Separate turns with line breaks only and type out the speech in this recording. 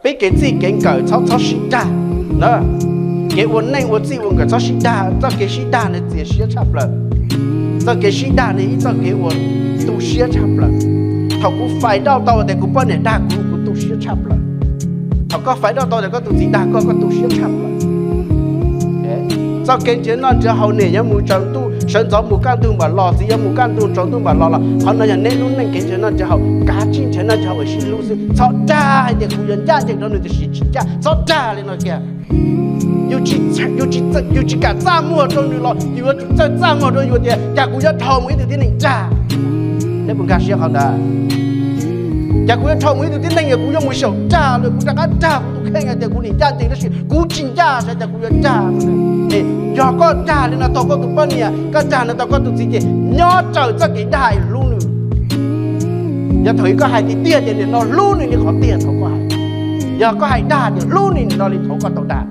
别给自己给狗超时大，那给我内我自己问个超时大，这给时大呢这些差不了，这给时大呢一这给我都些差不了，他กูไฟ到แต่กูเปิ้ลเนี่ยด่ากู都些差不了，他ก็ไฟ到แต่ก็ตัวสีด่าก็都些差不了，这给钱那只好呢也没长度，生早没干度嘛，老子也没干度，长度嘛老了，好那样内容能给钱那只好，赶紧钱那只好是路是吵架还得雇人家这种的就是起价，吵架的那个。有几干账目中的了，有在账目中有点，假如要偷没的点能炸，那不干些好的。假如要偷没的点能也不用没手炸了，不炸个炸不看见的，古人家的那是古金炸，现在古要炸了，哎，要个炸的那到个都半年，个炸那到个都直接，要走这给大路了，要头一个还得跌的那路呢，你好跌头个还，要个还大的路呢，你那里头个都大。